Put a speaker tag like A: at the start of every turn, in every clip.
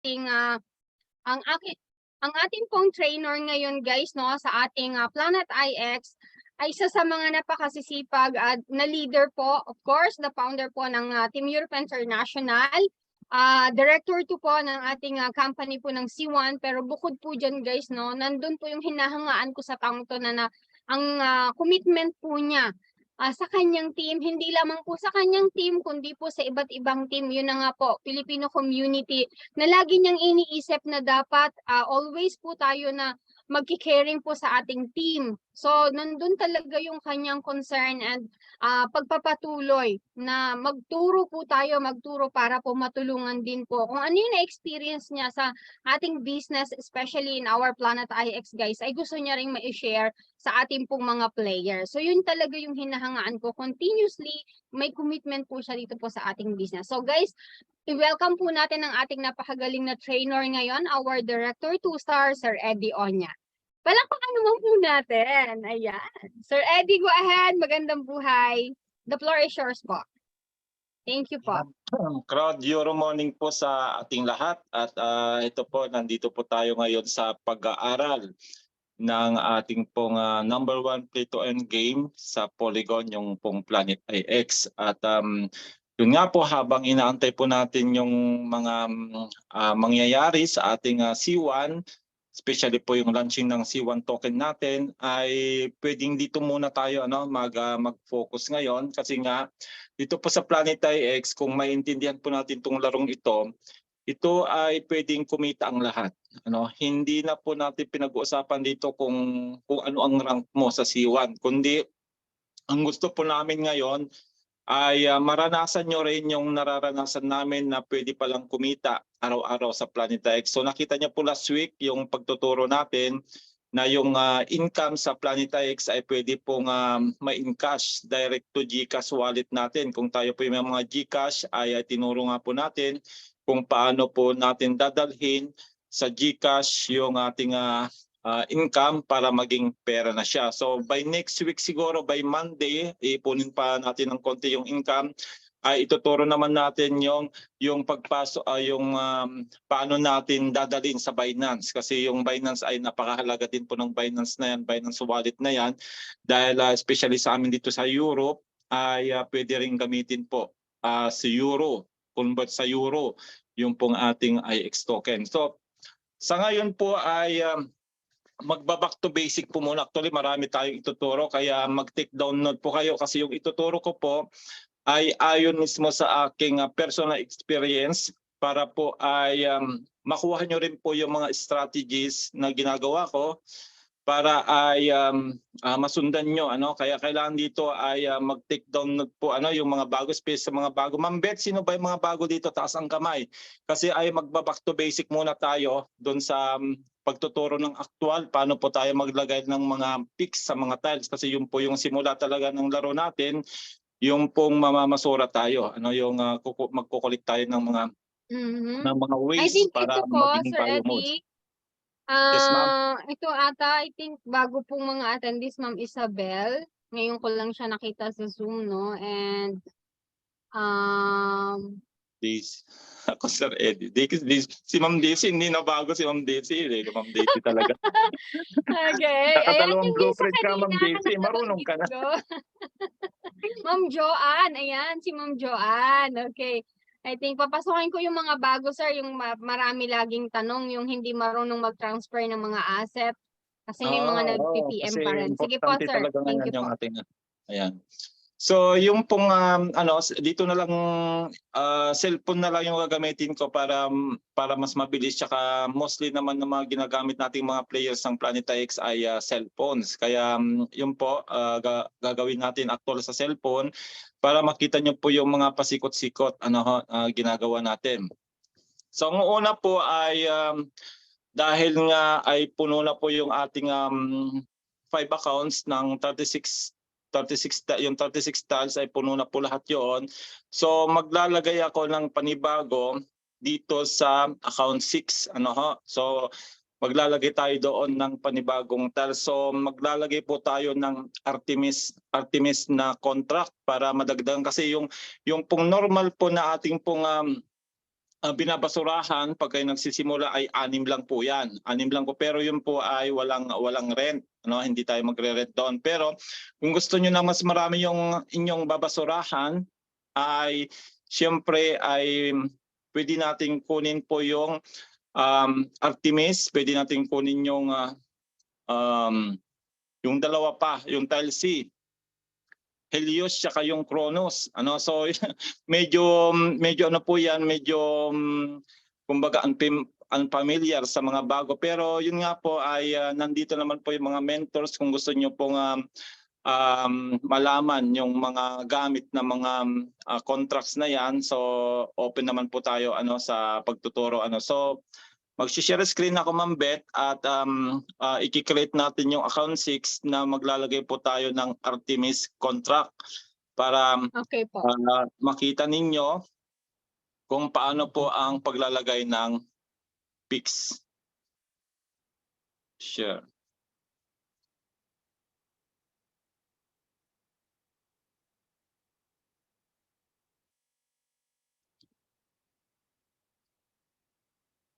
A: ating ang akin ang ating pong trainer ngayon guys no sa ating Planet IX ay isa sa mga napakasisipag at na leader po, of course, the founder po ng Team Europe International, director to po ng ating company po ng C1. Pero bukod po dyan guys no, nandun po yung hinahangaan ko sa taong to na ang commitment po niya sa kanyang team, hindi lamang po sa kanyang team, kundi po sa iba't ibang team. Yun na nga po, Filipino community, na lagi niyang iniisip na dapat always po tayo na magki-caring po sa ating team. So, nandun talaga yung kanyang concern and pagpapatuloy na magturo para po matulungan din po. Kung ano yung na-experience niya sa ating business, especially in our Planet IX guys, ay gusto niya rin ma-share sa ating pong mga players. So, yun talaga yung hinahangaan ko. Continuously, may commitment po siya dito po sa ating business. So, guys, i-welcome po natin ang ating napakagaling na trainer ngayon, our Director 2-star, Sir Eddie Oña. Palakpakan naman po natin. Ayan. Sir Eddie, go ahead. Magandang buhay. The floor is yours po. Thank you po.
B: Crowd, Euro morning po sa ating lahat. At ito po, nandito po tayo ngayon sa pag-aaral ng ating pong number 1 play-to-earn game sa Polygon, yung pong Planet IX. At yun nga po, habang inaantay po natin yung mga mangyayari sa ating C1, especially po yung launching ng C1 token natin, ay pwedeng dito muna tayo mag-focus ngayon. Kasi nga, dito po sa Planet IX, kung maintindihan po natin itong larong ito ay pwedeng kumita ang lahat. Hindi na po natin pinag-uusapan dito kung ano ang rank mo sa C1, kundi ang gusto po namin ngayon ay maranasan nyo rin yung nararanasan namin na pwede palang kumita araw-araw sa Planet IX. So nakita niyo po last week yung pagtuturo natin na yung income sa Planet IX ay pwede pong ma-encash direct to GCash wallet natin. Kung tayo po yung mga GCash ay tinuro nga po natin kung paano po natin dadalhin sa GCash yung ating income para maging pera na siya. So by next week siguro, by Monday, ipunin pa natin ng konti yung income. Ay ituturo naman natin yung pagpasok yung paano natin dadalhin sa Binance, kasi yung Binance ay napakahalaga din po ng Binance na yan, Binance wallet na yan, dahil especially sa amin dito sa Europe ay pwede rin gamitin po sa Euro, convert sa Euro yung pong ating IX token. So sa ngayon po ay magba-back to basic po muna. Actually, marami tayong ituturo, kaya mag-take down note po kayo kasi yung ituturo ko po ay ayon mismo sa aking personal experience para po ay makuha nyo rin po yung mga strategies na ginagawa ko para ay masundan nyo. Kaya kailangan dito ay mag-take down note po yung mga bago, space sa mga bago. Ma'am Beth, sino ba yung mga bago dito? Taas ang kamay. Kasi ay magba-back to basic muna tayo doon sa pagtuturo ng aktual, paano po tayo maglagay ng mga picks sa mga tiles, kasi yun po yung simula talaga ng laro natin, yung pong mamamasura tayo, yung magkukulik tayo ng mga ng mga
A: I
B: ways
A: think
B: para
A: ito po,
B: maging
A: Sir
B: bio modes.
A: Eddie,
B: Yes, ma'am.
A: ito ata, I think bago pong mga attendees, Ma'am Isabel. Ngayon ko lang siya nakita sa Zoom, no? And
B: This ako Sir Eddie. Si Ma'am Daisy, hindi na bago si Ma'am Daisy. Ma'am Daisy talaga.
A: okay. Ayan
B: Nakadalawang
A: yung isa
B: blueprint ka, Ma'am
A: kanina
B: Daisy. Marunong ka na.
A: Ma'am Joanne. Ayan, si Ma'am Joanne. Okay. I think papasukin ko yung mga bago, sir. Yung marami laging tanong, yung hindi marunong mag-transfer ng mga asset. Kasi may mga nag-PPM
B: kasi
A: pa rin. Sige po,
B: importante
A: sir.
B: talaga
A: Thank
B: ngayon
A: you
B: yung
A: po.
B: ating ayan. So yung pong dito na lang cellphone na lang yung gagamitin ko para mas mabilis, tsaka mostly naman ng mga ginagamit nating mga players ng Planet IX ay cellphones. Kaya yun po gagawin natin actual sa cellphone para makita nyo po yung mga pasikot-sikot ginagawa natin. So ang una po ay dahil nga ay puno na po yung ating 5 accounts ng 36 yung 36 tiles ay puno na po lahat yon. So maglalagay ako ng panibago dito sa account 6. So maglalagay tayo doon ng panibagong tiles. So maglalagay po tayo ng Artemis na contract para madagdagan, kasi yung pong normal po na ating pong binabasurahan pag kayo nagsisimula ay 6 lang po 'yan. 6 lang po, pero yun po ay walang rent, ano, hindi tayo magre-rent doon. Pero kung gusto niyo na mas marami yung inyong babasurahan ay siyempre ay pwede nating kunin po yung Artemis, pwede nating kunin yung dalawa pa, yung Tile C, Helios tsaka yung Kronos, ano. So medyo ano po 'yan, medyo kumbaga unfamiliar sa mga bago, pero yun nga po ay nandito naman po yung mga mentors kung gusto niyo pong malaman yung mga gamit na mga contracts na 'yan. So open naman po tayo ano sa pagtuturo, ano. So magshi-share screen ako, Ma'am Beth, at i-create natin yung account 6 na maglalagay po tayo ng Artemis contract para
A: Okay po.
B: makita ninyo kung paano po ang paglalagay ng PIX. Share.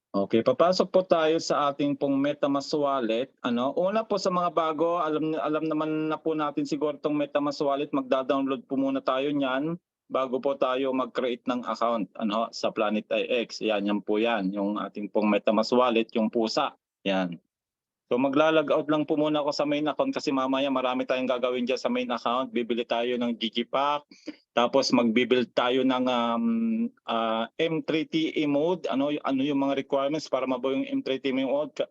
B: Okay, papasok po tayo sa ating pong MetaMask wallet. Ano, una po sa mga bago, alam naman na po natin siguro tong MetaMask wallet, magda-download po muna tayo niyan bago po tayo mag-create ng account ano sa Planet IX. Yan po yan, yung ating pong MetaMask wallet, yung pusa. Yan. So magla-log out lang po muna ako sa main account kasi mamaya marami tayong gagawin diyan sa main account. Bibili tayo ng Digipack, tapos magbi-build tayo ng M3TE mode. Ano yung mga requirements para mabuo yung M3TE mode?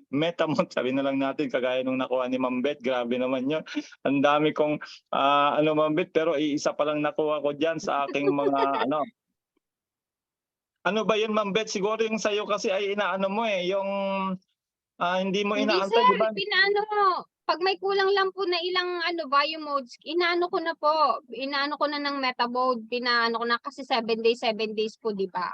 B: Meta mode, sabi na lang natin, kagaya nung nakuha ni Ma'am Beth. Grabe naman yun. Ang dami kong Ma'am Beth, pero iisa pa lang nakuha ko diyan sa aking mga ano. Ano ba yun, Ma'am Beth? Siguro yung sa'yo kasi ay inaano mo yung hindi mo
A: Hindi
B: inaantay,
A: sir,
B: di ba?
A: pinaano mo. Pag may kulang lang po na ilang value modes, inaano ko na po. Inaano ko na ng meta mode, pinaano ko na kasi 7 days po, di ba?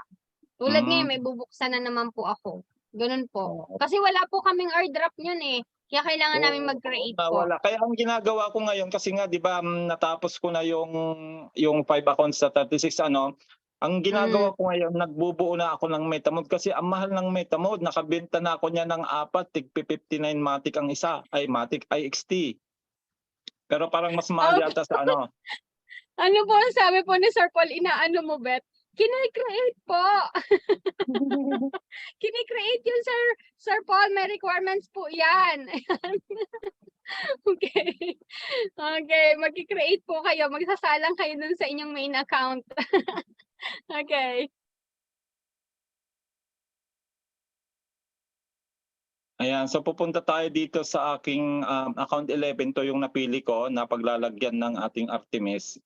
A: Tulad ngayon, may bubuksan na naman po ako. Ganun po.
B: Oo.
A: Kasi wala po kaming airdrop yun eh. Kaya kailangan namin mag-create po.
B: Wala. Kaya ang ginagawa ko ngayon kasi nga 'di ba natapos ko na yung 5 accounts sa 36 ano. Ang ginagawa ko ngayon, nagbubuo na ako ng MetaMode kasi ang mahal ng MetaMode. Nakabenta na ako niya ng 4, tig 59 Matic ang isa. Ay Matic IXT. Pero parang mas mahal yata sa ano.
A: Ano po ang sabi po ni Sir Paul, inaano mo, Bet? Kine-create po. Kine-create yun, Sir Paul. May requirements po yan. Okay. Okay, mag-create po kayo. Magsasalang kayo dun sa inyong main account. Okay.
B: Ayan, so pupunta tayo dito sa aking account 11. To yung napili ko na paglalagyan ng ating Artemis.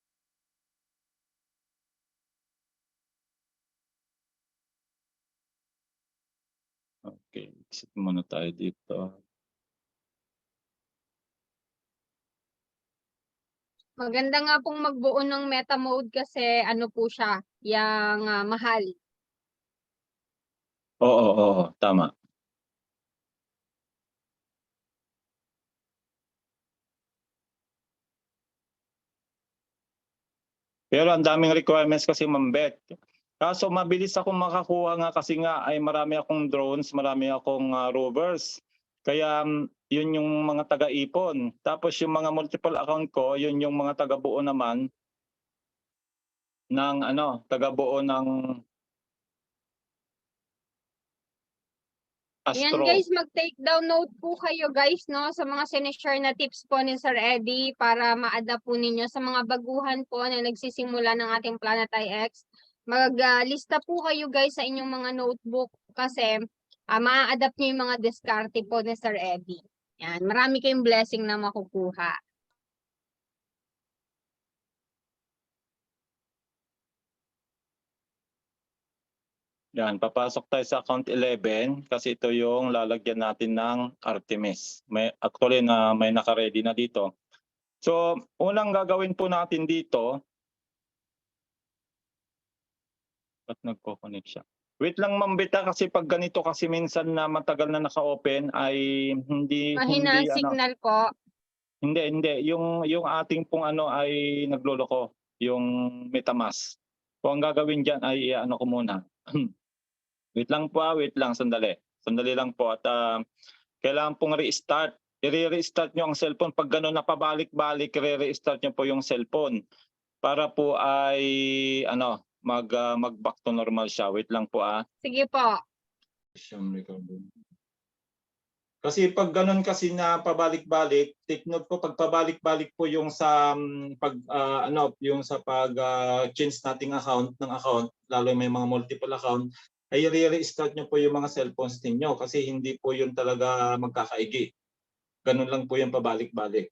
B: Okay, exit muna tayo dito.
A: Maganda nga pong magbuo ng meta mode kasi ano po siya, yang mahal.
B: Oo, tama. Pero ang daming requirements kasi, Ma'am Beth. Kaso mabilis akong makakuha nga kasi nga ay marami akong drones, marami akong rovers. Kaya yun yung mga taga-ipon. Tapos yung mga multiple account ko, yun yung mga taga-buo naman ng taga-buo ng
A: Yan
B: Astro.
A: guys, mag-take down note po kayo guys, no, sa mga sinishare na tips po ni Sir Eddie para ma-adapt po ninyo sa mga baguhan po na nagsisimula ng ating Planet IX. Mag-lista po kayo guys sa inyong mga notebook kasi ma-adapt nyo yung mga diskarte po ni Sir Eddie. Yan, marami kayong blessing na makukuha.
B: Yan, papasok tayo sa account 11 kasi ito yung lalagyan natin ng Artemis. Actually may naka-ready na dito. So, unang gagawin po natin dito, ba't nagko-connect siya? Wait lang, Ma'am Beta, kasi pag ganito kasi minsan na matagal na naka-open ay
A: Mahina ang signal po.
B: hindi yung ating pong ay nagloloko, yung MetaMask. So ang gagawin diyan ay ano ko muna. Wait lang po, wait lang sandali. Sandali lang po at kailangan pong restart. I-restart nyo ang cellphone. Pag gano'n na pabalik-balik, i-restart nyo po yung cellphone para po ay ano, mag-back to normal siya. Wait lang po
A: Sige po.
B: Kasi pag gano'n kasi na pabalik-balik, take note po pag pabalik-balik po yung sa yung sa pag change nating account ng account, lalo may mga multiple account, ay i-restart nyo po yung mga cellphones ninyo kasi hindi po yun talaga magkakaigi. Ganun lang po yung pabalik-balik.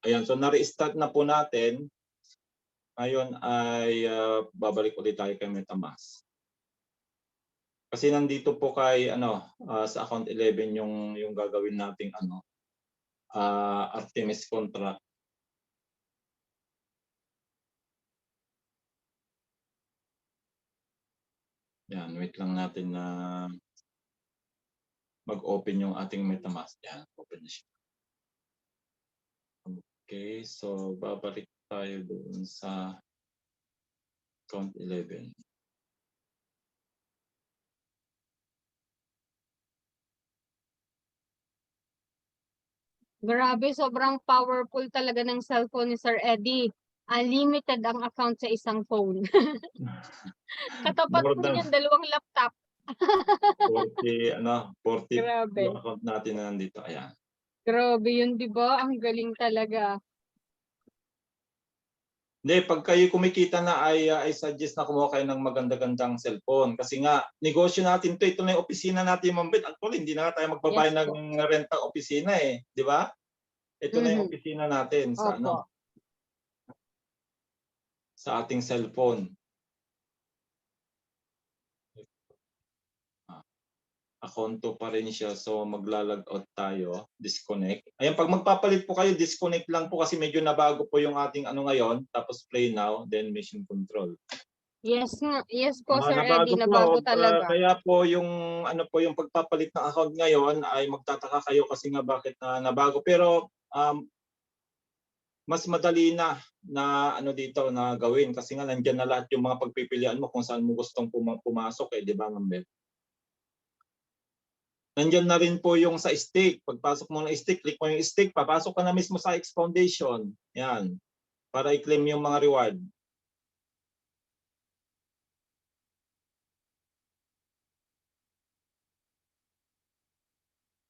B: Ayan, so na-restart na po natin. Ngayon ay babalik ulit tayo kay MetaMask. Kasi nandito po kay sa account 11 yung gagawin nating Artemis contract. Yan, wait lang natin na mag-open yung ating MetaMask. Yan, open na siya. Okay, so babalik tayo doon sa account 11.
A: Grabe, sobrang powerful talaga ng cellphone ni Sir Eddie. Unlimited ang account sa isang phone. Katapat
B: More
A: po
B: than
A: niyan 2 laptop.
B: 40
A: Grabe.
B: yung account natin na nandito. Ayan.
A: Grabe yun, di ba? Ang galing talaga.
B: Hindi, pag kayo kumikita na ay suggest na kumuha kayo ng maganda-gandang cellphone. Kasi nga, negosyo natin to. Ito na yung opisina natin, Ma'am Beth. Actually, hindi na nga tayo magbabayad
A: Yes po.
B: ng rentang opisina eh. Di ba? Ito na yung opisina natin sa
A: Opo.
B: sa ating cellphone. Akonto pa rin siya. So magla-log out tayo, disconnect. Ayan, pag magpapalit po kayo, disconnect lang po kasi medyo nabago po yung ating ngayon. Tapos play now, then mission control.
A: Yes po, Sir
B: Nabago
A: Eddie,
B: po,
A: nabago talaga.
B: kaya po yung yung pagpapalit ng account ngayon ay magtataka kayo kasi nga bakit nabago. Pero mas madali na dito na gawin kasi nga nandiyan na lahat yung mga pagpipilian mo kung saan mo gustong pumasok di ba, Ma'am Beth? Nandiyan na rin po yung sa stake. Pagpasok mo ng stake, click mo yung stake, papasok ka na mismo sa X Foundation. Yan. Para i-claim yung mga reward.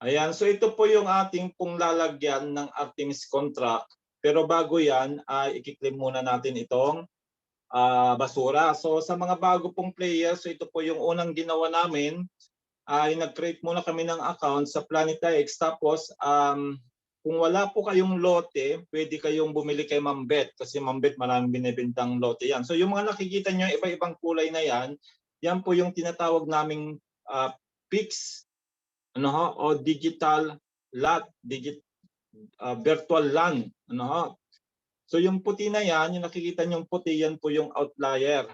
B: Ayan, so ito po yung ating pong lalagyan ng Artemis contract. Pero bago yan, i-claim muna natin itong basura. So sa mga bago pong players, so ito po yung unang ginawa namin. Nag-create muna kami ng account sa PlanetX. Tapos kung wala po kayong lote, pwede kayong bumili kay Ma'am Beth kasi Ma'am Beth maraming binibentang lote yan. So yung mga nakikita nyo, iba-ibang kulay na yan, yan po yung tinatawag naming PIX o digital lot, virtual land. So yung puti na yan, yung nakikita nyo puti, yan po yung outlier.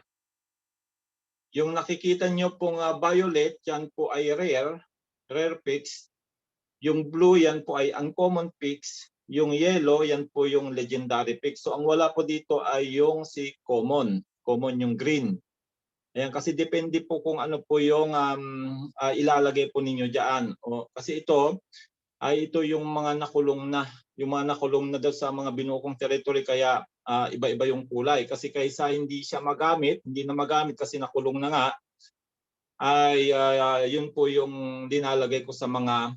B: Yung nakikita nyo pong violet, yan po ay rare picks. Yung blue, yan po ay uncommon picks. Yung yellow, yan po yung legendary picks. So ang wala po dito ay yung si common. Common yung green. Ayan, kasi depende po kung ano po yung ilalagay po ninyo dyan. Kasi ito yung mga nakulong na. Yung mga nakulong na daw sa mga binukong territory kaya iba-iba yung kulay. Kasi kaysa hindi siya magamit, hindi na magamit kasi nakulong na nga, ay yun po yung dinalagay ko sa mga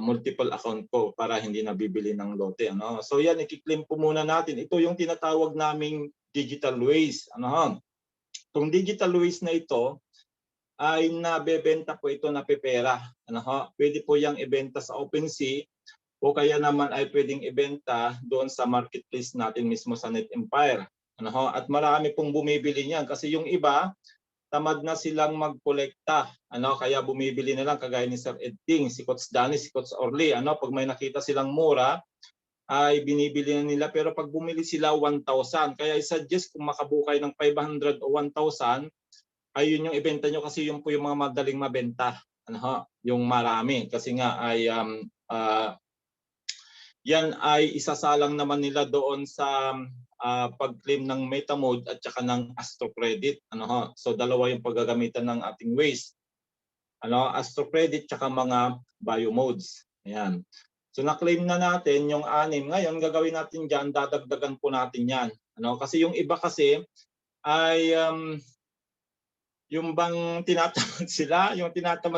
B: multiple account ko para hindi nabibili ng lote. So yan, i-claim po muna natin. Ito yung tinatawag naming digital waste. Itong digital waste na ito ay nabebenta po ito na pepera. Pwede po yang ibenta sa OpenSea o kaya naman ay pwedeng ibenta doon sa marketplace natin mismo sa NetEmpire. At marami pong bumibili niyan kasi yung iba tamad na silang magkolekta. Kaya bumibili na lang kagaya ni Sir Edting, si Coach Danny, si Coach Orly. Pag may nakita silang mura, ay binibili na nila. Pero pag bumili sila 1,000, kaya i-suggest kung makabukay ng 500 o 1,000, ay yun yung ibenta nyo kasi yun po yung mga madaling mabenta. Yung marami. Kasi nga ay yan ay isasalang naman nila doon sa pag-claim ng MetaMode at saka ng Astro Credit. Ano ho? So dalawa yung paggagamitan ng ating ways. Ano, Astro Credit tsaka mga biomodes. Ayan. So na-claim na natin yung 6. Ngayon gagawin natin diyan, dadagdagan po natin 'yan. Ano, kasi yung iba kasi ay yung bang tinatamad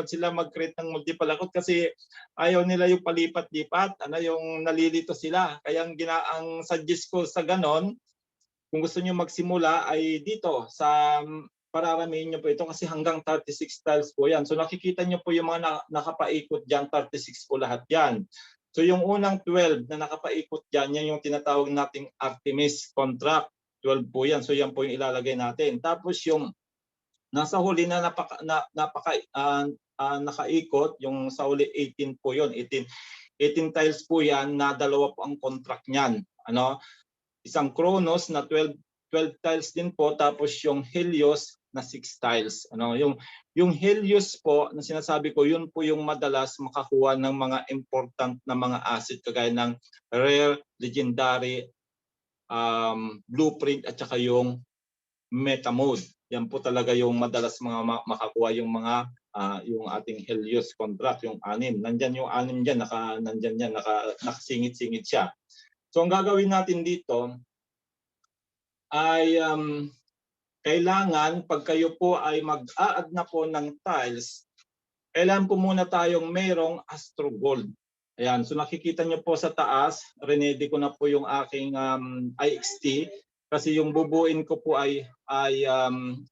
B: sila mag-create ng multiple account kasi ayaw nila yung palipat-lipat, ano yung nalilito sila. Kaya ang suggest ko sa ganon, kung gusto niyo magsimula ay dito sa pararamihin niyo po ito kasi hanggang 36 tiles po yan. So nakikita niyo po yung mga nakapaikot diyan, 36 po lahat yan. So yung unang 12 na nakapaikot diyan, yan yung tinatawag nating Artemis contract. 12 po yan. So yan po yung ilalagay natin. Tapos yung nasa huli na nakaikot, yung sa huli 18 po yun. 18 tiles po yan na dalawa po ang contract niyan. Ano? Isang Kronos na 12 tiles din po, tapos yung Helios na 6 tiles. Ano, yung Helios po na sinasabi ko, yun po yung madalas makakuha ng mga important na mga asset kagaya ng rare, legendary, blueprint at saka yung MetaMode. Yan po talaga yung madalas mga makakuha yung mga yung ating Helios contract, yung 6. Nandiyan yung 6 diyan, nandiyan yan, nakasingit-singit siya. So ang gagawin natin dito ay kailangan pag kayo po ay mag-a-add na po ng tiles, kailangan po muna tayong mayroong Astro Gold. Ayan, so nakikita niyo po sa taas, rinedy ko na po yung aking IXT kasi yung bubuin ko po ay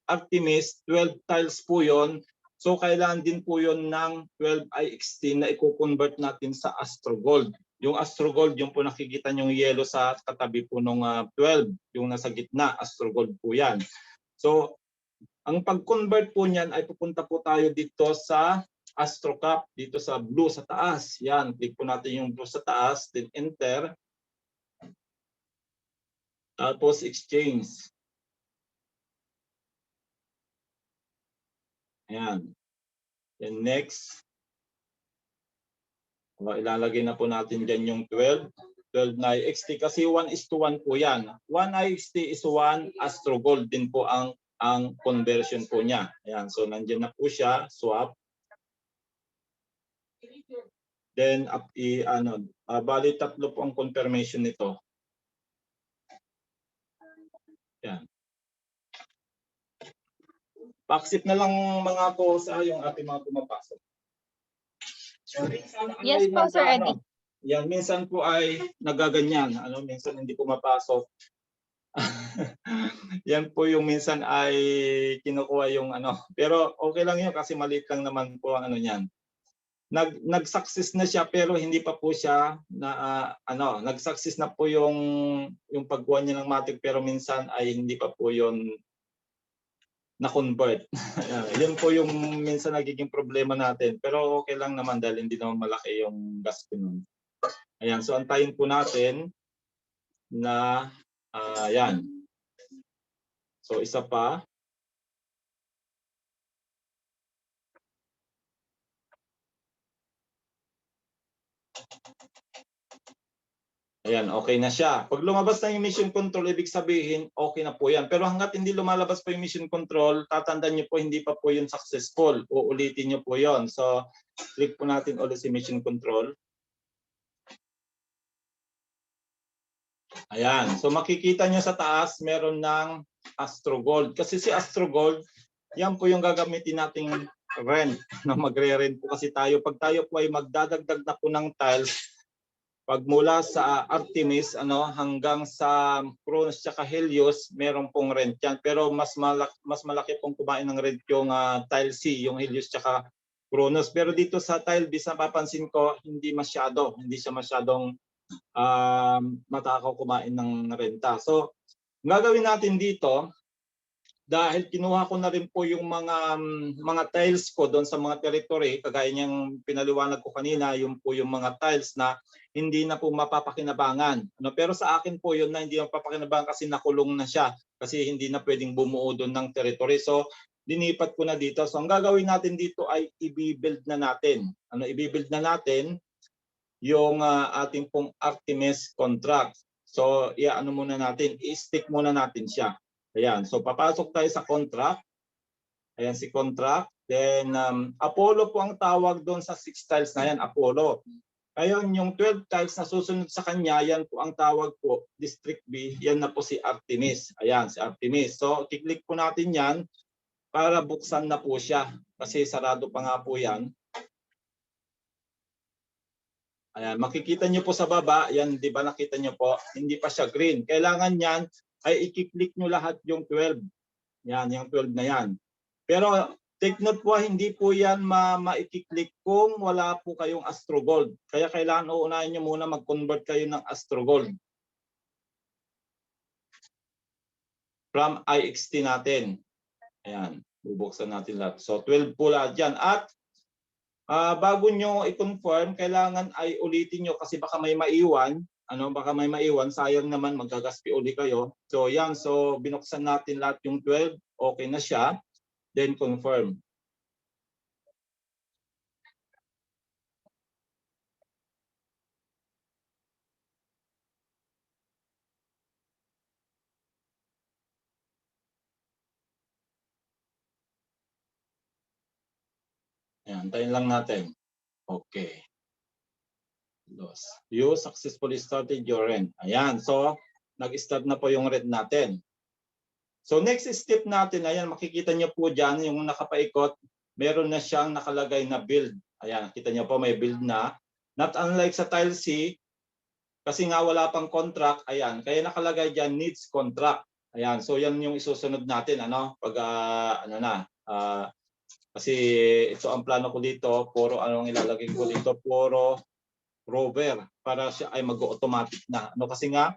B: Artemis, 12 tiles po yon. So kailangan din po yon ng 12 IXT na i-convert natin sa Astro Gold. Yung Astro Gold, yung po nakikita nyo yung yellow sa katabi po ng 12, yung nasa gitna, Astro Gold po yan. So ang pag-convert po niyan ay pupunta po tayo dito sa Astro Cap, dito sa blue sa taas. Yan, click po natin yung blue sa taas, then enter. Tapos exchange. Ayan. Then next. Ilalagay na po natin dyan yung 12 na IXT kasi 1:1 po yan. 1 IXT is 1 Astro Gold din po ang conversion po niya. Ayan, so nandiyan na po siya, swap. Then bali 3 po ang confirmation nito. Yan. Pa-accept na lang mga po sa yung ating mga pumapasok.
A: Yes po, Sir Eddie.
B: Yan, minsan po ay nagaganyan. Minsan hindi pumapasok. Yan po yung minsan ay kinukuha yung Pero okay lang yun kasi maliit lang naman po ang niyan. Nag-success na siya pero hindi pa po siya na nag-success na po yung pagkuha niya ng Matic pero minsan ay hindi pa po yun na-convert. Yun po yung minsan nagiging problema natin. Pero okay lang naman dahil hindi naman malaki yung gasto nun. Ayan, so antayin po natin na yan. So isa pa. Ayan, okay na siya. Pag lumabas na yung mission control, ibig sabihin, okay na po yan. Pero hanggat hindi lumalabas pa yung mission control, tatandaan nyo po, hindi pa po yun successful. Uulitin nyo po yon. So, click po natin ulit si mission control. Ayan. So, makikita nyo sa taas, meron ng Astro Gold. Kasi si Astro Gold, yan po yung gagamitin nating rent. Magre-rent po kasi tayo. Pag tayo po ay magdadagdag na po ng tiles, pag mula sa Artemis hanggang sa Kronos at Helios, meron pong rent yan. Pero mas malaki pong kumain ng rent yung tile C, yung Helios at Kronos. Pero dito sa tile B, napapansin ko, hindi siya masyadong matakaw kumain ng renta. So, gagawin natin dito, dahil kinuha ko na rin po yung mga tiles ko doon sa mga territory, kagaya niyang pinaliwanag ko kanina, yung po yung mga tiles na hindi na po mapapakinabangan. Pero sa akin po yun na hindi mapapakinabangan kasi nakulong na siya, kasi hindi na pwedeng bumuo doon ng territory. So dinipat ko na dito. So ang gagawin natin dito ay i-build na natin. I-build na natin yung ating pong Artemis contract. So, i-ano muna natin, i-stick muna natin siya. Ayan, so papasok tayo sa contract. Ayan si contract. Then, Apollo po ang tawag doon sa 6 tiles na yan, Apollo. Ngayon, yung 12 tiles na susunod sa kanya, yan po ang tawag po, District B, yan na po si Artemis. Ayan, si Artemis. So, kiklik po natin yan para buksan na po siya. Kasi sarado pa nga po yan. Ayan, makikita nyo po sa baba, yan, di ba nakita nyo po, hindi pa siya green. Kailangan yan ay i-click nyo lahat yung 12. Yan, yung 12 na yan. Pero take note po, hindi po yan ma-i-click kung wala po kayong Astro Gold. Kaya kailangan uunahin nyo muna mag-convert kayo ng Astro Gold. From IXT natin. Ayan, bubuksan natin lahat. So 12 po lahat yan. At bago nyo i-confirm, kailangan ay ulitin nyo kasi baka may maiwan. Baka may maiwan, sayang naman magagaspi uli kayo. So yan, so binuksan natin lahat yung 12, okay na siya. Then confirm. Ayan, tayo lang natin. Okay. You successfully started your rent. Ayan, so nag-start na po yung rent natin. So next step natin, ayan, makikita nyo po dyan, yung nakapaikot, meron na siyang nakalagay na build. Ayan, kita nyo po may build na. Not unlike sa tile C, kasi nga wala pang contract, ayan, kaya nakalagay dyan needs contract. Ayan, so yan yung isusunod natin, pag kasi ito ang plano ko dito, puro anong ilalagay ko dito, puro rover para siya ay mag-automatic na. Kasi nga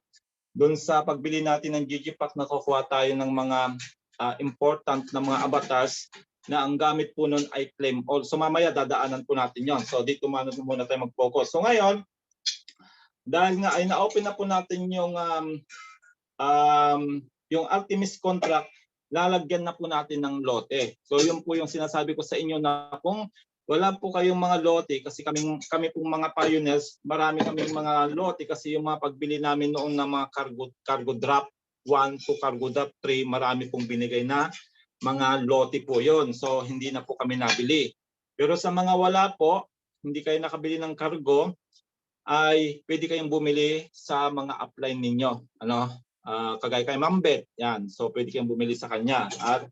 B: doon sa pagbili natin ng GGPack nakukuha tayo ng mga important na mga avatars na ang gamit po nun ay claim all. So mamaya dadaanan po natin yon. So dito muna tayo mag-focus. So ngayon, dahil nga ay na-open na po natin yung Artemis contract, lalagyan na po natin ng lote. So yun po yung sinasabi ko sa inyo na kung wala po kayong mga lote, kasi kami pong mga pioneers, marami kaming mga lote kasi yung mga pagbili namin noong na mga cargo drop 1 to cargo drop 3, marami pong binigay na mga lote po yon. So hindi na po kami nabili. Pero sa mga wala po, hindi kayo nakabili ng cargo, ay pwede kayong bumili sa mga upline ninyo. Kagaya kay Ma'am Beth, yan. So pwede kayong bumili sa kanya. At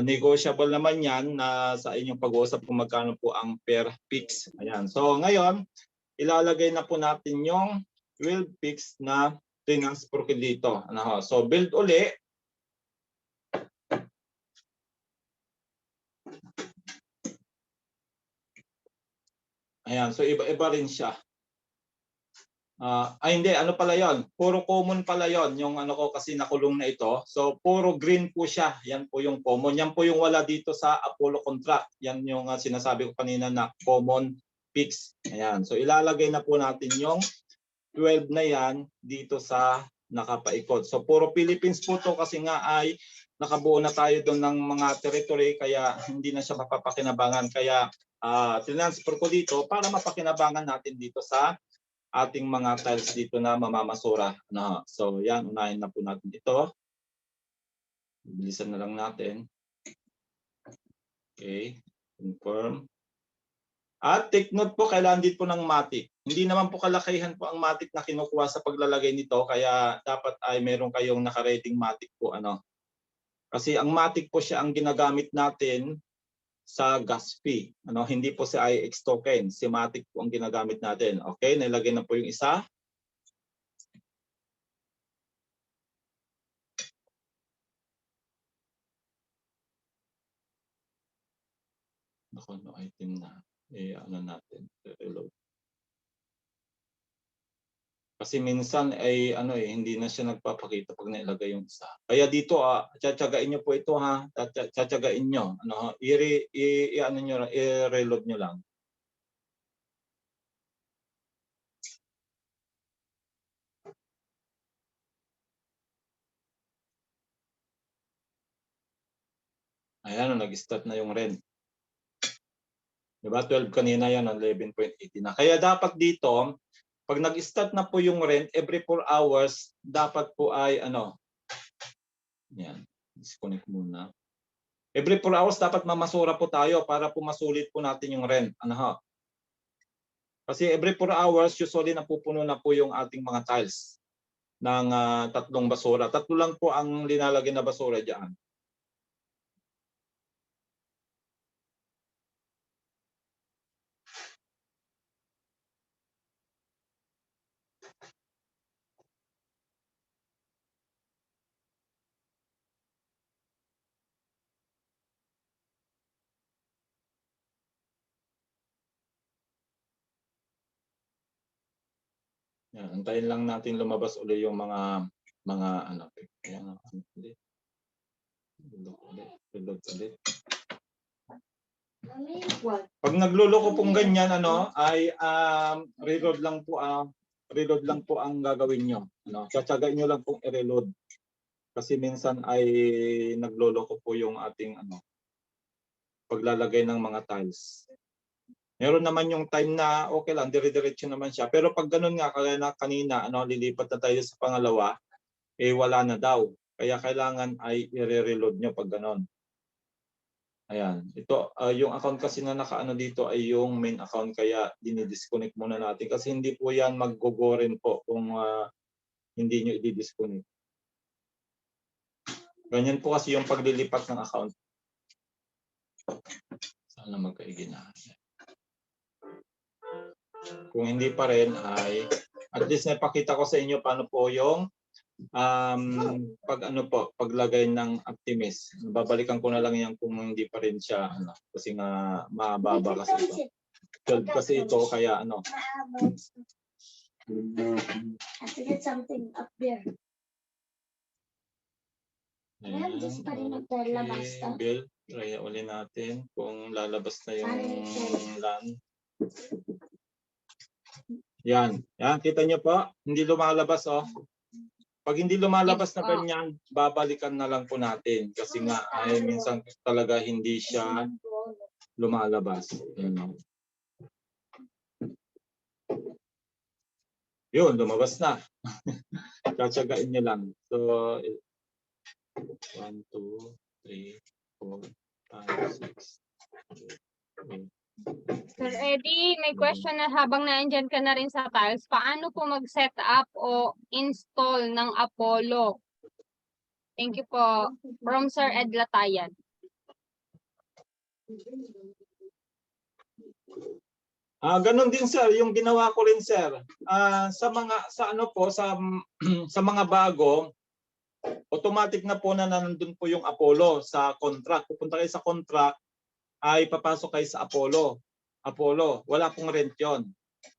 B: negotiable naman yan na sa inyong pag-uusap kung magkano po ang per pix. Ayan. So ngayon, ilalagay na po natin yung 12 pix na transfer ko dito. So build uli. Ayan. So iba-iba rin siya. Hindi, ano pala yon? Puro common pala yon, yung ko kasi nakulong na ito. So puro green po siya. Yan po yung common. Yan po yung wala dito sa Apollo contract. Yan yung sinasabi ko kanina na common fix. Ayan. So ilalagay na po natin yung 12 na yan dito sa nakapaikot. So puro Philippines po to kasi nga ay nakabuo na tayo doon ng mga territory kaya hindi na siya mapapakinabangan. Kaya transfer ko dito para mapakinabangan natin dito sa ating mga tiles dito na mamamasura. So yan, unahin na po natin ito. Bilisan na lang natin. Okay, confirm. At take note po, kailangan din po ng matic. Hindi naman po kalakihan po ang matic na kinukuha sa paglalagay nito, kaya dapat ay meron kayong naka-rating matic po. Kasi ang matic po siya ang ginagamit natin sa gas fee. Hindi po si IX token, si matic po ang ginagamit natin. Okay, nilagay na po yung isa. No item na. Natin, reload. Kasi minsan ay hindi na siya nagpapakita pag nailagay yung isa. Kaya dito tsatsagain niyo po ito ha. Tsatsagain niyo. I-reload niyo lang. Ayan, nag-start na yung rent. Diba? 12 kanina yan, 11.80 na. Kaya dapat dito, Pag nag-start na po yung rent, every 4 hours, dapat po ay ano, yan, disconnect muna. Every 4 hours dapat mamasura po tayo para po masulit po natin yung rent. Ano ho? Kasi every 4 hours, usually napupuno na po yung ating mga tiles ng 3 basura. 3 lang po ang linalagay na basura diyan. Yan, antayin lang natin lumabas uli yung mga ano. Ayan, ulit. Reload ulit. Pag nagluloko pong ganyan ano ay reload lang po ang gagawin nyo. Ano, tsatsagain nyo lang pong i-reload. Kasi minsan ay nagloloko po yung ating ano paglalagay ng mga tiles. Meron naman yung time na okay lang, dire-diretso naman siya. Pero pag ganun nga, kaya na kanina, ano, lilipat na tayo sa pangalawa, eh wala na daw. Kaya kailangan ay i-reload nyo pag ganun. Ayan. Ito, yung account kasi na nakaano dito ay yung main account, kaya dinidisconnect muna natin. Kasi hindi po yan mag-go rin po kung hindi nyo i-disconnect. Ganyan po kasi yung paglilipat ng account. Sana magkaiginahan. Kung hindi pa rin ay at least napakita ko sa inyo paano po yung paglagay ng Optimis. Babalikan ko na lang yan kung hindi pa rin siya ano kasi nga mababa kasi ito. 12 kasi ito kaya ano.
C: I forget something up there.
B: Ayan, okay, Bill, try ulit natin kung lalabas na yung LAN. Yan. Yan, kita nyo po, hindi lumalabas oh. Pag hindi lumalabas na ganyan, babalikan na lang po natin kasi nga ay minsan talaga hindi siya lumalabas. Yun, lumabas na. Tsatsagain nyo lang. So, 1, 2, 3, 4, 5, 6, 7, 8.
A: Sir Eddie, may question na habang naandyan ka na rin sa tiles. Paano po mag-set up o install ng Apollo? Thank you po. From Sir Ed Latayan.
B: Ganun din sir, yung ginawa ko rin sir. Sa mga bago, automatic na po na nandun po yung Apollo sa contract. Pupunta kayo sa contract, ay papasok kayo sa Apollo. Wala pong rent yon.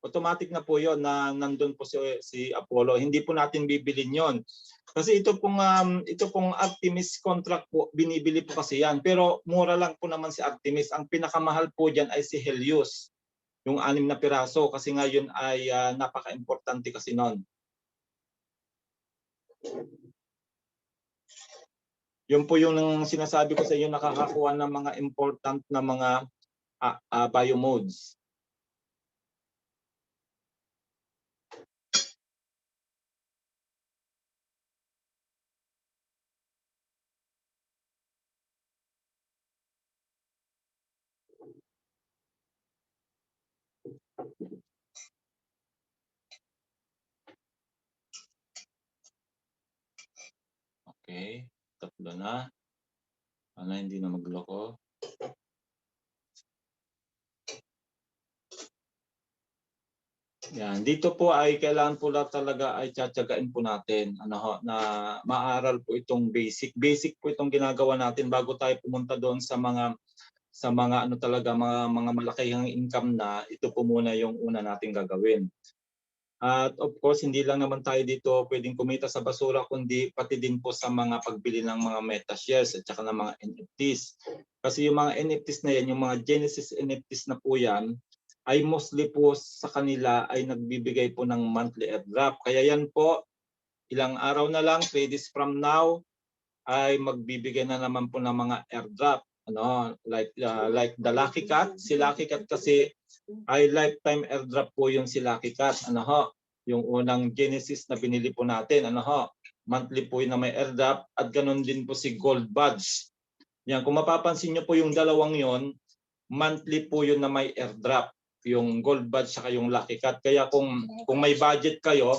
B: Automatic na po yon na nandun po si Apollo. Hindi po natin bibilin yon. Kasi ito pong Artemis contract po, binibili po kasi yan. Pero mura lang po naman si Artemis. Ang pinakamahal po dyan ay si Helios. Yung 6 na piraso kasi ngayon ay napaka-importante kasi noon. Yun po yung sinasabi ko sa inyo, nakakakuha ng mga important na mga biomodes. Okay, tatlo na. Ano, hindi na magloko. Yan, dito po ay kailangan po talaga ay tsatsagain po natin na maaral po itong basic. Basic po itong ginagawa natin bago tayo pumunta doon sa mga mga malakihang income na ito po muna yung una nating gagawin. At of course, hindi lang naman tayo dito pwedeng kumita sa basura, kundi pati din po sa mga pagbili ng mga meta shares at saka ng mga NFTs. Kasi yung mga NFTs na yan, yung mga Genesis NFTs na po yan, ay mostly po sa kanila ay nagbibigay po ng monthly airdrop. Kaya yan po, ilang araw na lang, 3 days from now, ay magbibigay na naman po ng mga airdrop. Like the Lucky Cat. Si Lucky Cat kasi ay lifetime airdrop po yung si Lucky Cat. Yung unang Genesis na binili po natin, ano ho, monthly po yun na may airdrop at ganun din po si Gold Buds. Yan, kung mapapansin nyo po yung dalawang yon, monthly po yun na may airdrop, yung Gold Buds saka yung Lucky Cat. Kaya kung may budget kayo,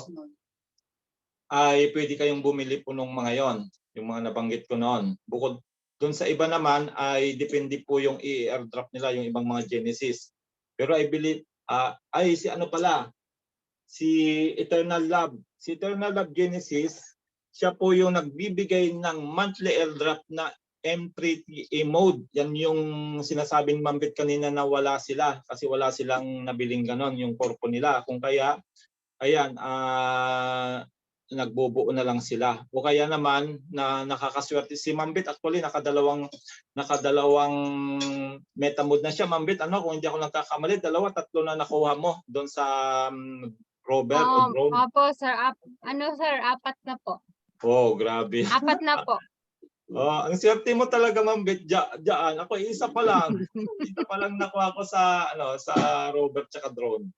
B: ay pwede kayong bumili po nung mga yon, yung mga nabanggit ko noon. Bukod doon sa iba naman ay depende po yung i-airdrop nila yung ibang mga Genesis. Pero I believe si ano pala, si Eternal Love. Si Eternal Love Genesis, siya po yung nagbibigay ng monthly airdrop na M3TA mode. Yan yung sinasabing Mambit kanina na wala sila kasi wala silang nabiling ganon yung korpo nila. Kung kaya, ayan, nagbubuo na lang sila. O kaya naman na nakakaswerte si Mambit, actually nakadalawang meta mode na siya. Mambit, ano, kung hindi ako nagkakamali, 2, 3 na nakuha mo doon sa rover o drone.
A: Opo, sir. Sir, 4 na po.
B: Oh, grabe.
A: 4 na po.
B: Ang swerte mo talaga, Mambit, dyan. Ako isa pa lang. Isa pa lang nakuha ko sa rover tsaka drone.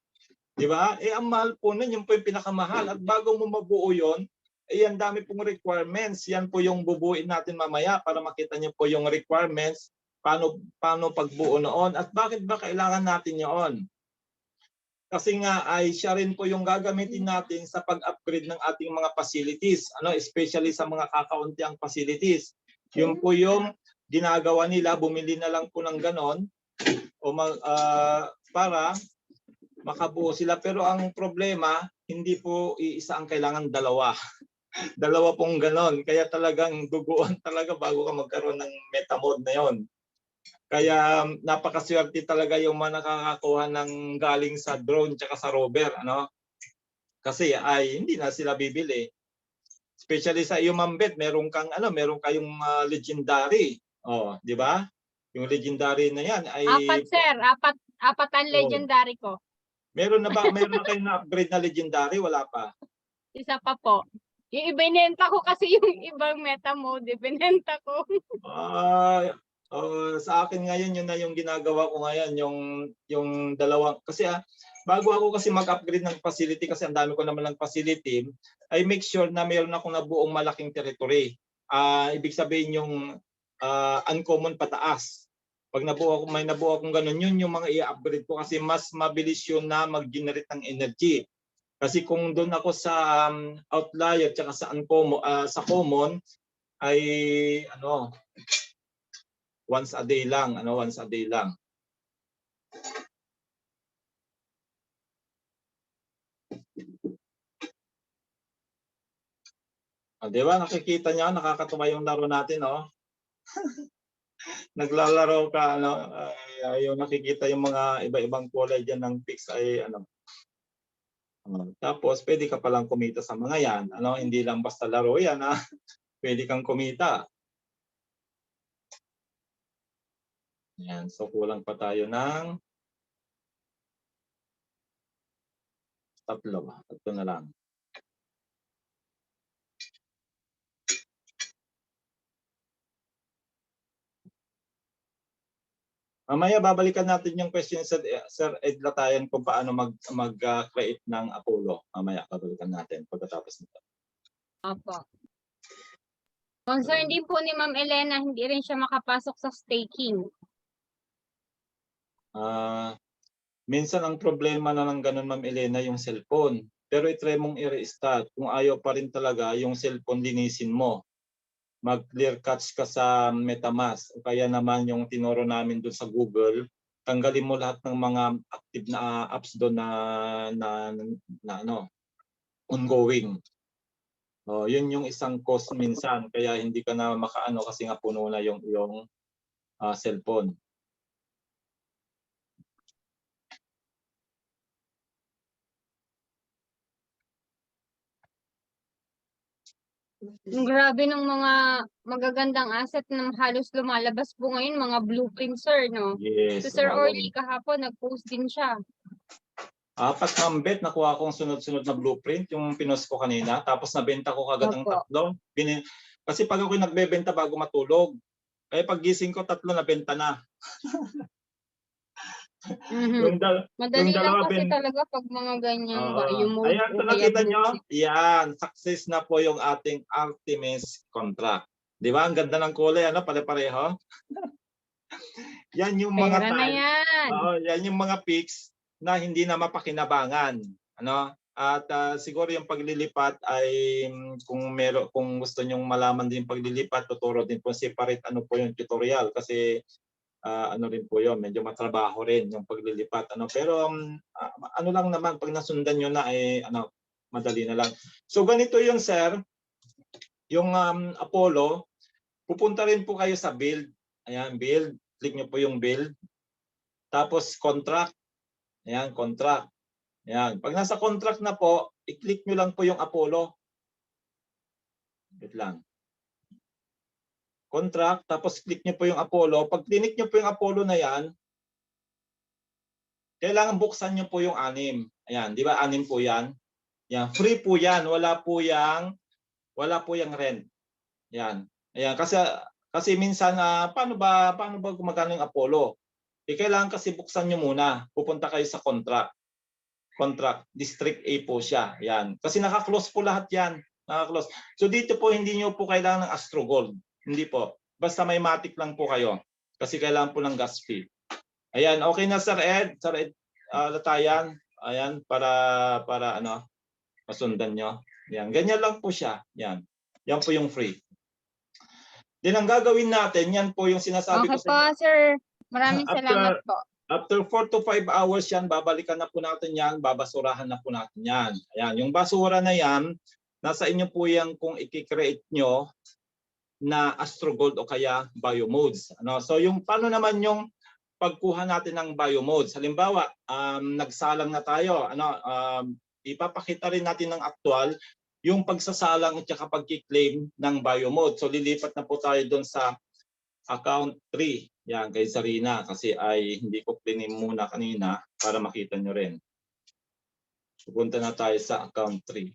B: Di ba? Ang mahal po nun, yung po yung pinakamahal. At bago mo mabuo yun, ang dami pong requirements. Yan po yung bubuin natin mamaya para makita niyo po yung requirements, paano pagbuo noon, at bakit ba kailangan natin yun. Kasi nga ay siya rin po yung gagamitin natin sa pag-upgrade ng ating mga facilities, especially sa mga kakauntiang facilities. Yun po yung ginagawa nila, bumili na lang po ng ganon para makabuo sila. Pero ang problema, hindi po iisa ang kailangan, dalawa. Dalawa pong ganon. Kaya talagang duguan talaga bago ka magkaroon ng meta mode na yon. Kaya napakaswerte talaga yung mga nakakakuha ng galing sa drone tsaka sa rover, Kasi ay hindi na sila bibili. Especially sa iyo, Mambet, meron kayong legendary. Di ba? Yung legendary na yan ay
A: 4, sir. 4 ang legendary ko.
B: Meron na kayong na-upgrade na legendary? Wala pa?
A: Isa pa po. Yung ibinenta ko kasi yung ibang meta mode, ibinenta ko.
B: Sa akin ngayon, yun na yung ginagawa ko ngayon, yung dalawang, kasi bago ako kasi mag-upgrade ng facility, kasi ang dami ko naman ng facility, I make sure na meron akong nabuong malaking territory. Ibig sabihin yung uncommon pataas. Pag may nabuo akong ganun, yun yung mga i-upgrade ko kasi mas mabilis yun na mag-generate ng energy. Kasi kung doon ako sa outlier tsaka sa uncommon, sa common ay once a day lang, once a day lang. Di ba? Nakikita niyo, nakakatuwa yung laro natin, Naglalaro ka, yung nakikita yung mga iba-ibang kulay diyan ng pics ay tapos pwede ka palang kumita sa mga yan, hindi lang basta laro yan, Pwede kang kumita. Yan, so kulang pa tayo ng 3 na lang. Mamaya babalikan natin yung question sa Sir Ed Latayan kung paano mag-create ng Apollo. Mamaya babalikan natin pagkatapos nito.
A: Opo. Concern din po ni Ma'am Elena, hindi rin siya makapasok sa staking.
B: Minsan ang problema na ng ganun, Ma'am Elena, yung cellphone. Pero i-try mong i-restart. Kung ayaw pa rin talaga, yung cellphone linisin mo. Mag-clear cache ka sa MetaMask. O kaya naman yung tinuro namin doon sa Google, tanggalin mo lahat ng mga active na apps doon na ongoing. Yun yung isang cause minsan. Kaya hindi ka na makaano kasi nga puno na yung cellphone.
A: Grabe ng mga magagandang asset na halos lumalabas po ngayon, mga blueprint, sir, no?
B: Yes.
A: So, Sir Orly kahapon, nag-post din siya.
B: 4 Mambet, nakuha kong sunod-sunod na blueprint, yung pinost ko kanina. Tapos nabenta ko kagad ang 3. Kasi pag ako'y nagbebenta bago matulog, kaya pag gising ko 3 nabenta na.
A: Mhm.
B: Yung, yung
A: Madali lang
B: dalawa,
A: kasi talaga pag mga ganyang value
B: oo.
A: modes
B: Ayan,
A: o
B: so
A: kaya
B: nakita
A: blue
B: nyo?
A: chip.
B: Yan, success na po yung ating Artemis contract. Di ba? Ang ganda ng kulay, ano? Pare-pareho. Yan yung mga
A: Pera na
B: time.
A: yan.
B: Oo, yan yung mga peaks na hindi na mapakinabangan, ano? At siguro yung paglilipat ay kung gusto niyo malaman din paglilipat, tuturo din po separate ano po yung tutorial kasi ano rin po yun, medyo matrabaho rin yung paglilipat ano. Pero ano lang naman pag nasundan niyo na ano, madali na lang. So ganito yung sir, yung Apollo, pupunta rin po kayo sa build. Ayan, build. Click niyo po yung build. Tapos contract. Ayan, contract. Ayan. Pag nasa contract na po, i-click nyo lang po yung Apollo. Wait lang. Contract, tapos click nyo po yung Apollo. Pag click nyo po yung Apollo na yan, kailangan buksan nyo po yung 6. Ayan, di ba 6 po yan? Yan, free po yan. Wala po yang rent. Yan. Ayan, kasi minsan paano ba gumagana yung Apollo? Kailangan kasi buksan nyo muna. Pupunta kayo sa contract. District A po siya. Yan. Kasi naka-close po lahat yan. Naka-close. So dito po hindi niyo po kailangan ng Astro Gold. Hindi po. Basta may matic lang po kayo. Kasi kailangan po ng gas fee. Ayan, okay na Sir Ed. Sir Ed, latayan. Ayan, para ano, masundan nyo. Yan, ganyan lang po siya. Yan. Yan po yung free. Then ang gagawin natin, yan po yung sinasabi
A: Okay
B: ko sa
A: po,
B: inyo.
A: sir. Maraming salamat po.
B: After 4 to 5 hours yan, babalikan na po natin yan, babasurahan na po natin yan. Ayan, yung basura na yan, nasa inyo po yan kung i-create nyo na Astro Gold o kaya Biomodes. Ano? So yung paano naman yung pagkuha natin ng Biomodes? Halimbawa, nagsalang na tayo. Ipapakita rin natin ng aktual yung pagsasalang at saka pag-claim ng Biomode. So lilipat na po tayo doon sa account 3. Yan, kay Sarina kasi ay hindi ko pinim muna kanina para makita nyo rin. Pupunta na tayo sa account 3.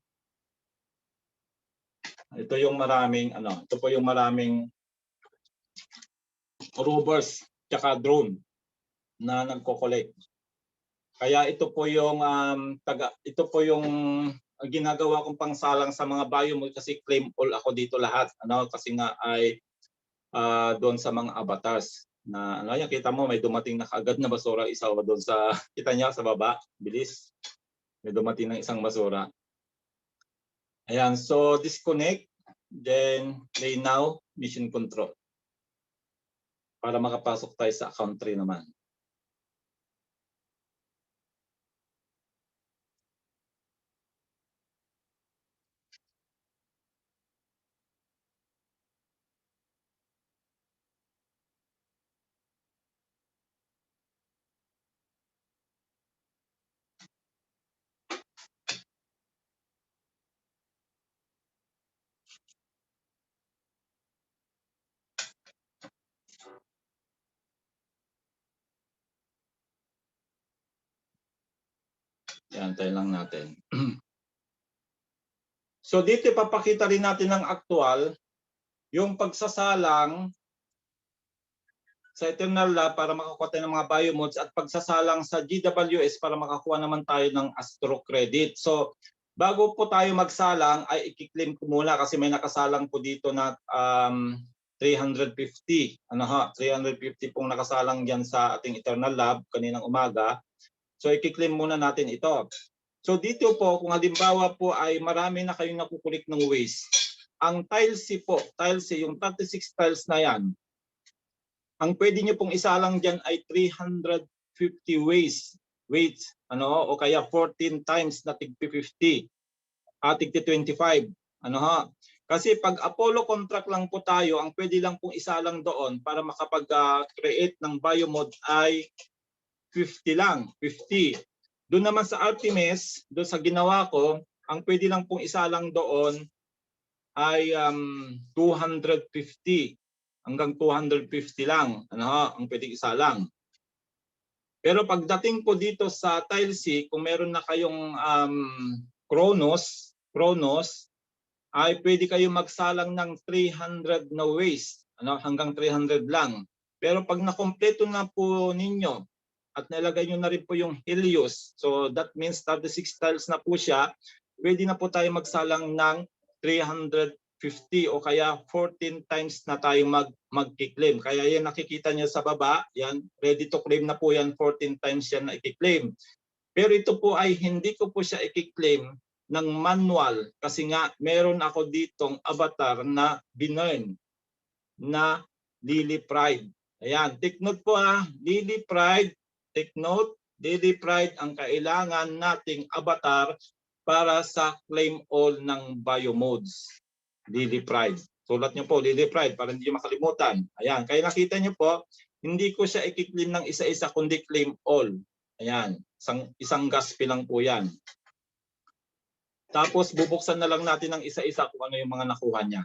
B: Ito yung ito po yung maraming rovers tsaka drone na nagko-collect. Kaya ito po yung ginagawa kong pangsalang sa mga Biomode kasi claim all ako dito lahat. Kasi nga ay doon sa mga avatars na yan, kita mo may dumating na kaagad na basura, isa doon sa kita niya sa baba, bilis. May dumating ng isang basura. Ayan, so disconnect, then play now, mission control. Para makapasok tayo sa account 3 naman. Yan, tayo lang natin. So dito ipapakita rin natin ng aktual yung pagsasalang sa Eternal Lab para makakuha tayo ng mga Biomodes at pagsasalang sa GWS para makakuha naman tayo ng Astro Credit. So bago po tayo magsalang ay i-claim ko muna kasi may nakasalang po dito na 350. 350 pong nakasalang diyan sa ating Eternal Lab kaninang umaga. So i-claim muna natin ito. So dito po, kung halimbawa po ay marami na kayong nakukulik ng waste, ang tiles po, yung 36 tiles na yan, ang pwede nyo pong isalang dyan ay 350 weights, o kaya 14 times na tig 50, tig 25. Kasi pag Apollo contract lang po tayo, ang pwede lang pong isalang doon para makapag-create ng Biomode ay 50 lang, 50. Doon naman sa Artemis, doon sa ginawa ko, ang pwede lang pong isalang doon ay 250 hanggang 250 lang, ang pwedeng isalang. Pero pagdating po dito sa Tile C, kung meron na kayong Kronos, ay pwede kayong magsalang ng 300 na waste, hanggang 300 lang. Pero pag nakompleto na po ninyo at nilagay nyo na rin po yung Helios. So that means 36 tiles na po siya. Pwede na po tayo magsalang ng 350 o kaya 14 times na tayo mag-claim. Kaya yan nakikita nyo sa baba, yan, ready to claim na po yan, 14 times yan na i-claim. Pero ito po ay hindi ko po siya i-claim ng manual kasi nga meron ako ditong avatar na binurn na Lily Pride. Ayan, take note po Lily Pride, take note, Lily Pride ang kailangan nating avatar para sa claim all ng biomodes. Lily Pride. Sulat nyo po, Lily Pride, para hindi nyo makalimutan. Ayan, kaya nakita nyo po, hindi ko siya i-claim ng isa-isa, kundi claim all. Ayan, isang gaspi lang po yan. Tapos bubuksan na lang natin ng isa-isa kung ano yung mga nakuha niya.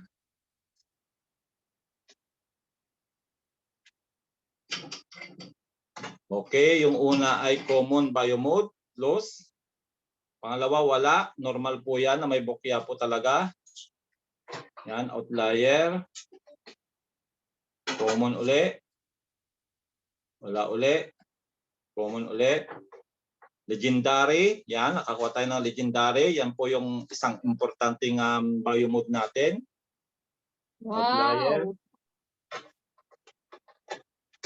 B: Okay, yung una ay common biomode loss. Pangalawa, wala. Normal po yan na may bokya po talaga. Yan, outlier. Common uli. Wala uli. Common uli. Legendary. Yan, nakakuha tayo ng legendary. Yan po yung isang importanteng biomode natin. Outlier.
A: Wow.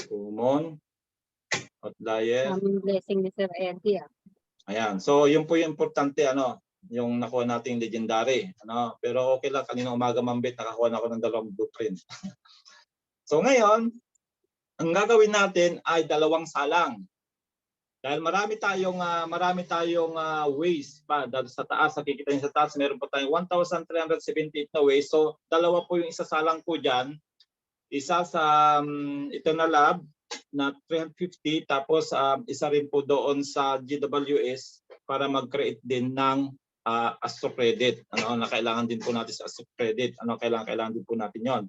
B: Common. Outlier.
A: Daming blessing ni Sir Eddie.
B: Ayan. So, yun po yung importante, yung nakuha nating legendary. Pero okay lang, kanina umaga mambit, nakakuha na ako ng 2 blueprint. So, ngayon, ang gagawin natin ay 2 salang. Dahil marami tayong ways pa. Dahil sa taas, nakikita niyo sa taas, meron pa tayong 1,378 na ways. So, 2 po yung isasalang ko dyan. Isa sa Eternal Lab na 350, tapos isa rin po doon sa GWS para mag-create din ng Astro Credit. Na kailangan din po natin sa Astro Credit. Kailangan din po natin yon.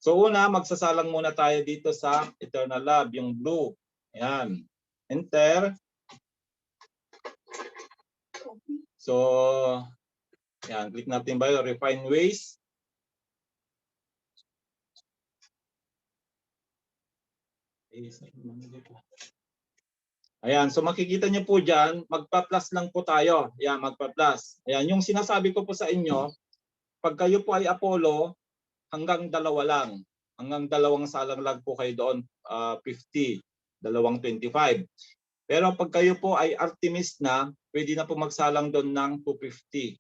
B: So una, magsasalang muna tayo dito sa Eternal Lab, yung blue. Ayan. Enter. So, yan, click natin ba yung Refine Ways. Ayan, so makikita niyo po dyan, magpa-plus lang po tayo. Ayan, magpa-plus. Ayan, yung sinasabi ko po sa inyo, pag kayo po ay Apollo, hanggang 2 lang. Hanggang 2 salang lang po kayo doon, 50, 225. Pero pag kayo po ay Artemis na, pwede na po magsalang doon ng 250.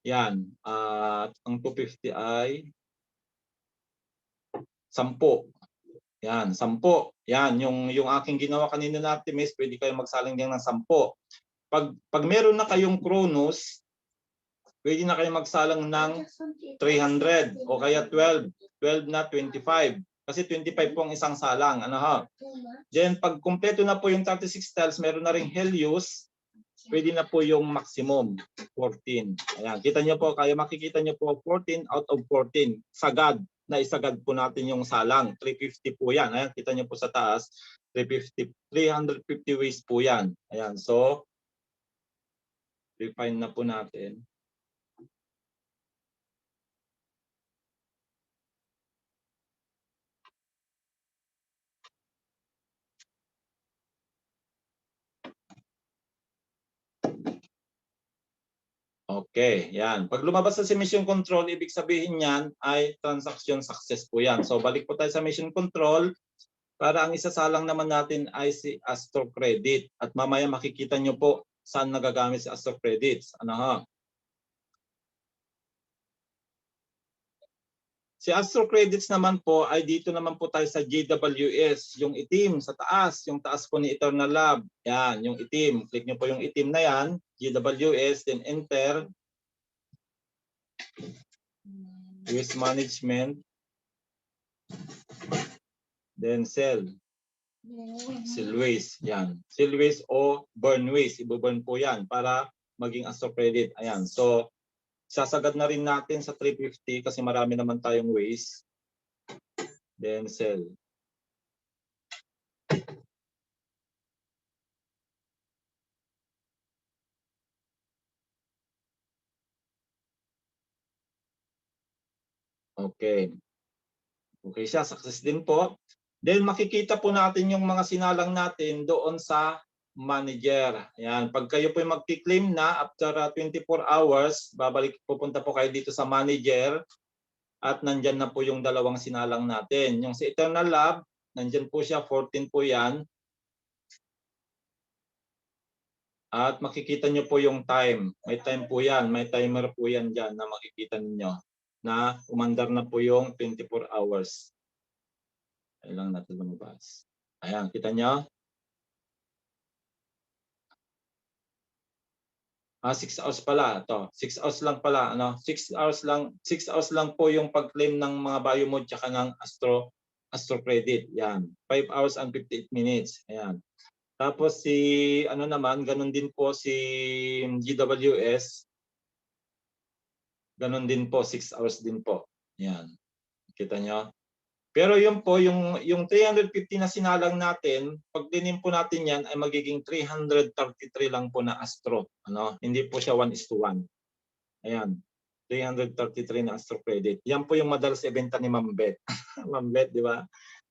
B: Yan, ang 250 ay 10. Yan, 10. Yan, yung aking ginawa kanina na Artemis, pwede kayo magsalang din ng 10. Pag meron na kayong Kronos, pwede na kayo magsalang ng 300 o kaya 12. 12 na 25. Kasi 25 po ang isang salang. Then pag kumpleto na po yung 36 tiles, meron na ring Helios, pwede na po yung maximum, 14. Ayan, kita nyo po, kaya makikita nyo po 14 out of 14. Sagad, na isagad po natin yung salang. 350 po yan. Ayan, kita nyo po sa taas, 350 ways po yan. Ayan, so, refine na po natin. Okay, yan. Pag lumabas sa si mission control, ibig sabihin yan ay transaction success po yan. So balik po tayo sa mission control para ang isasalang naman natin ay si Astro Credit. At mamaya makikita nyo po saan nagagamit si Astro Credits. Si Astro Credits naman po ay dito naman po tayo sa GWS, yung itim sa taas, yung taas po ni Eternal Lab. Yan, yung itim. Click nyo po yung itim na yan, GWS, then enter. Waste management. Then sell. Sell waste. Yan. Sell waste o burn waste. Ibo-burn po yan para maging Astro Credit. Ayan. So, sasagad na rin natin sa 350 kasi marami naman tayong waste. Then sell. Okay. Okay siya. Success din po. Then makikita po natin yung mga sinalang natin doon sa manager. Ayan, pag kayo po magki-claim na after 24 hours, pupunta po kayo dito sa manager at nandyan na po yung dalawang sinalang natin. Yung sa Eternal Lab, nandyan po siya, 14 po yan. At makikita nyo po yung time. May time po yan. May timer po yan dyan na makikita ninyo na umandar na po yung 24 hours. Ayun lang natin lumabas. Ayan, kita nyo? 6 hours pala. Ito, 6 hours lang pala. 6 hours lang po yung pag-claim ng mga BioMode tsaka ng Astro Credit. Yan. 5 hours and 58 minutes. Ayan. Tapos ganun din po si GWS. Ganun din po, 6 hours din po. Yan. Kita nyo? Pero yun po, yung 350 na sinalang natin, pag dinim po natin yan, ay magiging 333 lang po na Astro. Hindi po siya 1:1. Ayan. 333 na Astro Credit. Yan po yung madalas ibenta ni Ma'am Beth. Ma'am Beth, di ba?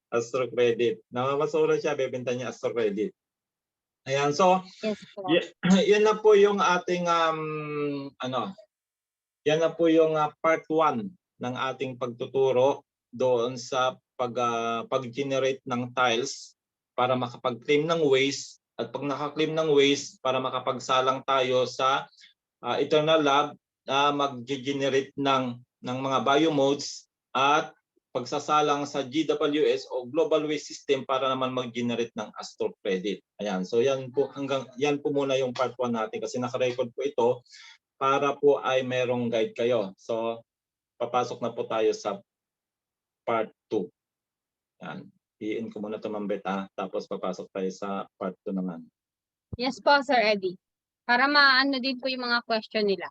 B: Astro Credit. Namamasura siya, bebenta niya Astro Credit. Ayan, so
A: Yes po.
B: yan na po yung ating yan na po yung part 1 ng ating pagtuturo doon sa pag-generate ng tiles para makapag-claim ng waste, at pag naka-claim ng waste para makapagsalang tayo sa Eternal Lab na mag-generate ng mga biomodes at pagsasalang sa GWS o Global Waste System para naman mag-generate ng Astro Credit. Ayan, so yan po muna yung part 1 natin kasi naka-record po ito para po ay merong guide kayo. So papasok na po tayo sa part 2. Yan. I-in ko muna ito, Ma'am Beth, tapos papasok tayo sa part 2 naman.
A: Yes po, Sir Eddie. Para maano din po yung mga question nila.